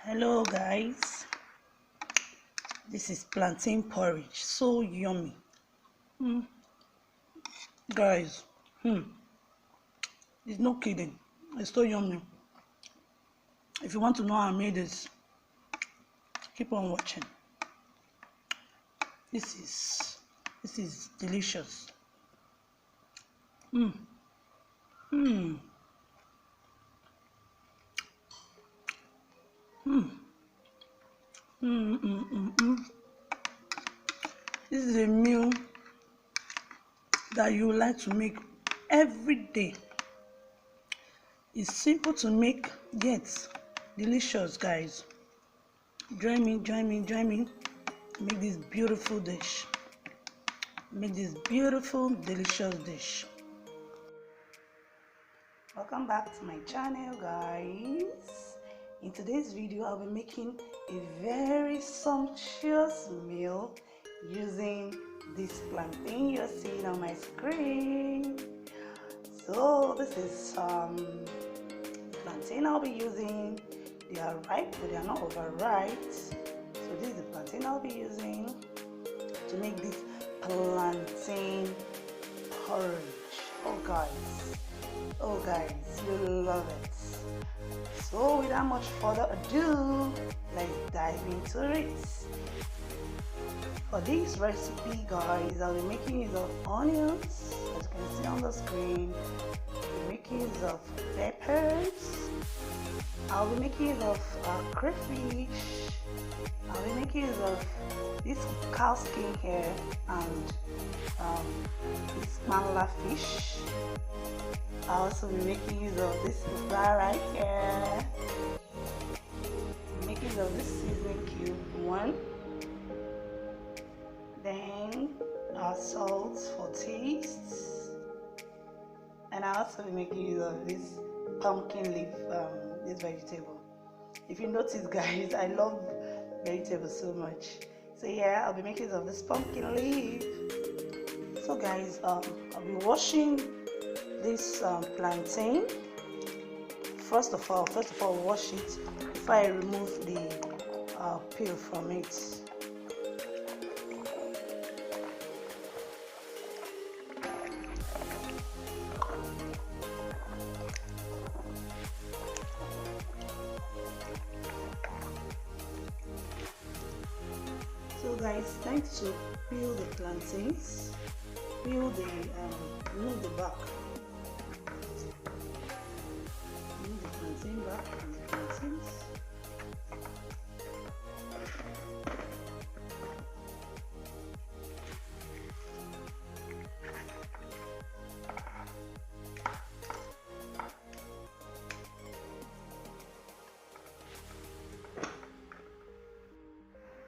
Hello guys, this is plantain porridge, so yummy. Guys, it's no kidding, it's so yummy. If you want to know how I made this, keep on watching. This is delicious. Mm. Mm. Mm. Mm. Mm. Mm. Mm. This is a meal that you would like to make every day. It's simple to make, yet delicious, guys. Join me. Make this beautiful dish. Make this beautiful, delicious dish. Welcome back to my channel, guys. In today's video, I'll be making a very sumptuous meal using this plantain you're seeing on my screen. So this is plantain I'll be using. They are ripe, but they are not overripe. So this is the plantain I'll be using to make this plantain porridge. Oh guys, you love it. So without much further ado, let's dive into it. For this recipe, guys, I'll be making use of onions, as you can see on the screen. I'll be making use of peppers. I'll be making use of crayfish. I'll be making use of this cow skin here and this mangler fish. I'll also be making use of this bar right here. Making use of this seasoning cube 1. Then our salt for taste. And I'll also be making use of this pumpkin leaf, this vegetable. If you notice, guys, I love vegetables so much. So yeah, I'll be making use of this pumpkin leaf. So guys, I'll be washing this plantain. First of all, wash it before I remove the peel from it. So guys, time to peel the plantains. Remove the back. Remove the plantain back from the plantains.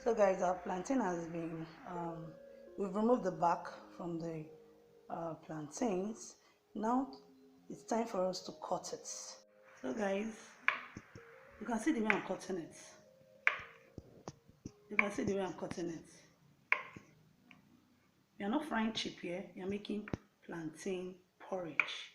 So guys, our plantain has been, we've removed the back from the plantains. Now it's time for us to cut it. So guys, you can see the way I'm cutting it. You're not frying chip here, you're making plantain porridge.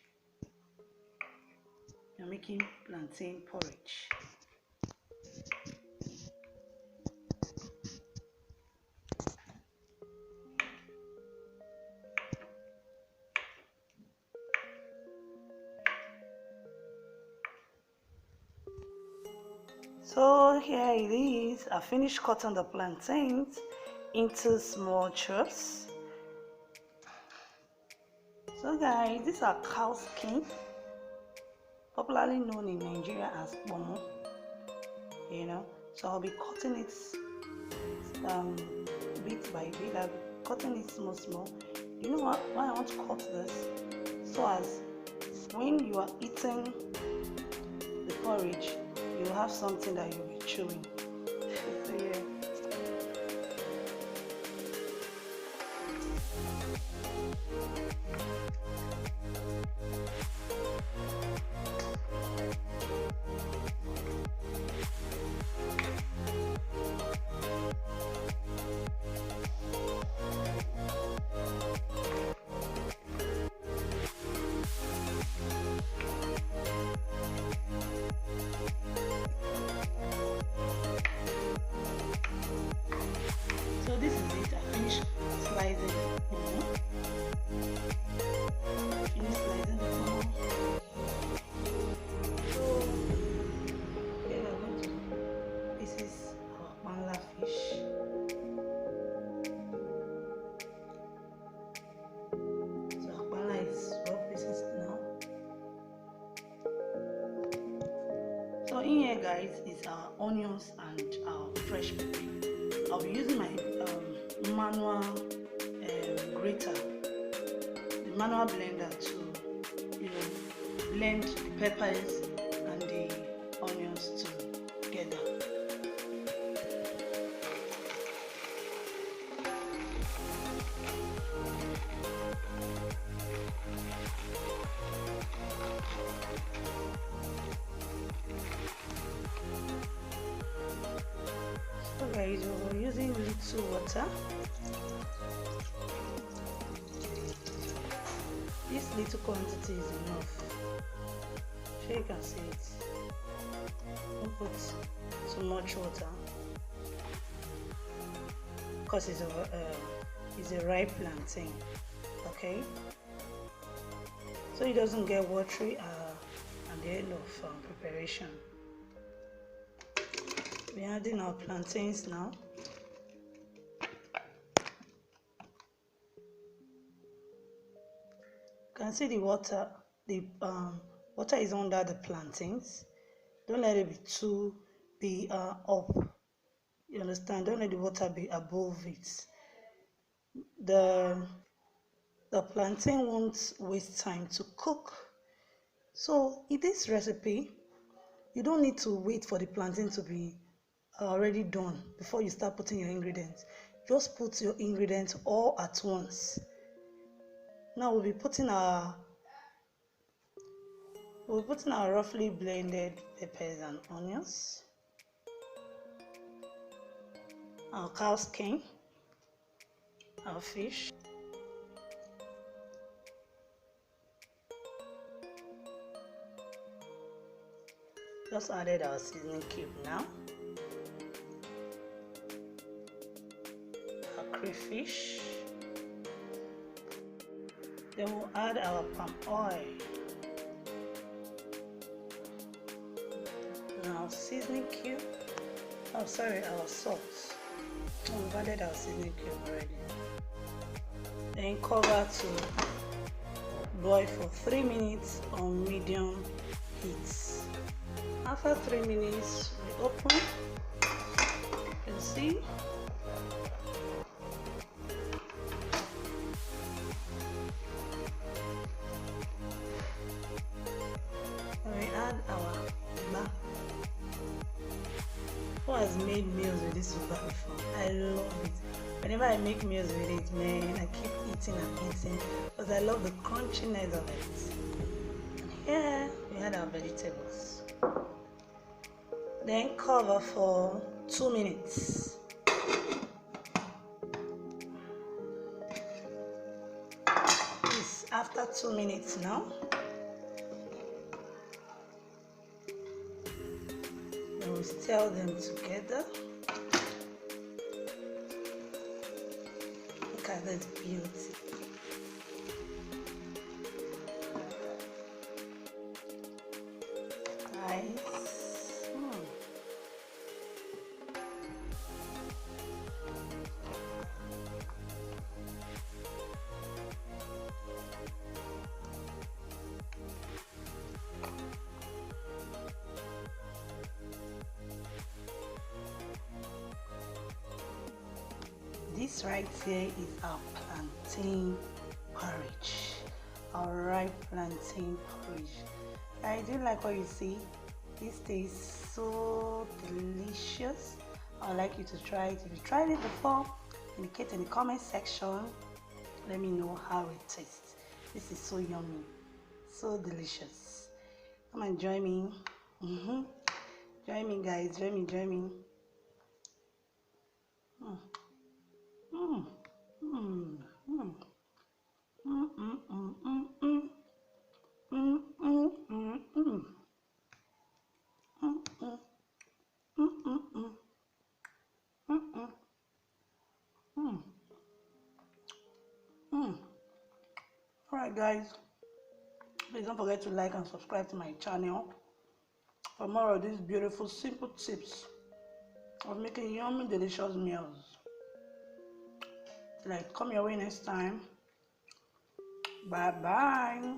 So here it is. I finished cutting the plantains into small chunks. So guys, these are cow skin, popularly known in Nigeria as bomo. So I'll be cutting it bit by bit. I'll be cutting it small. You know what? Why I want to cut this? So as when you are eating the porridge, you have something that you'll be chewing. So yeah. guys, is our onions and our fresh pepper. I'll be using my manual grater, the manual blender, to blend the peppers and the onions together. So guys, we're using little water. This little quantity is enough. So you can see it. Don't put too much water because it's a ripe plantain. Okay, so it doesn't get watery at the end of preparation. We're adding our plantains now. You can see the water. The water is under the plantains. Don't let it be up. You understand? Don't let the water be above it. The plantain won't waste time to cook. So in this recipe, you don't need to wait for the plantain to be already done before you start putting your ingredients. Just put your ingredients all at once. Now we'll be putting our roughly blended peppers and onions, our cow skin, our fish, just added our seasoning cube now, our crayfish, then we'll add our palm oil, our seasoning cube, our salt. We've added our seasoning cube already. Then cover to boil for 3 minutes on medium heat. After 3 minutes, we open. You can see. And we add our uba. Who has made meals with this uba before? I love it. Whenever I make meals with it, man, I keep eating and eating because I love the crunchiness of it. And here we add our vegetables. Then cover for 2 minutes. It's after 2 minutes now. Then we stir them together. Look at that beauty. Nice. This right here is our plantain porridge, our ripe plantain porridge. I do like what you see. This tastes so delicious. I'd like you to try it. If you tried it before, indicate in the comment section. Let me know how it tastes. This is so yummy, so delicious. Come and join me. Join me, guys. Join me. Alright guys, please don't forget to like and subscribe to my channel for more of these beautiful simple tips of making yummy delicious meals. Like, come your way next time. Bye bye.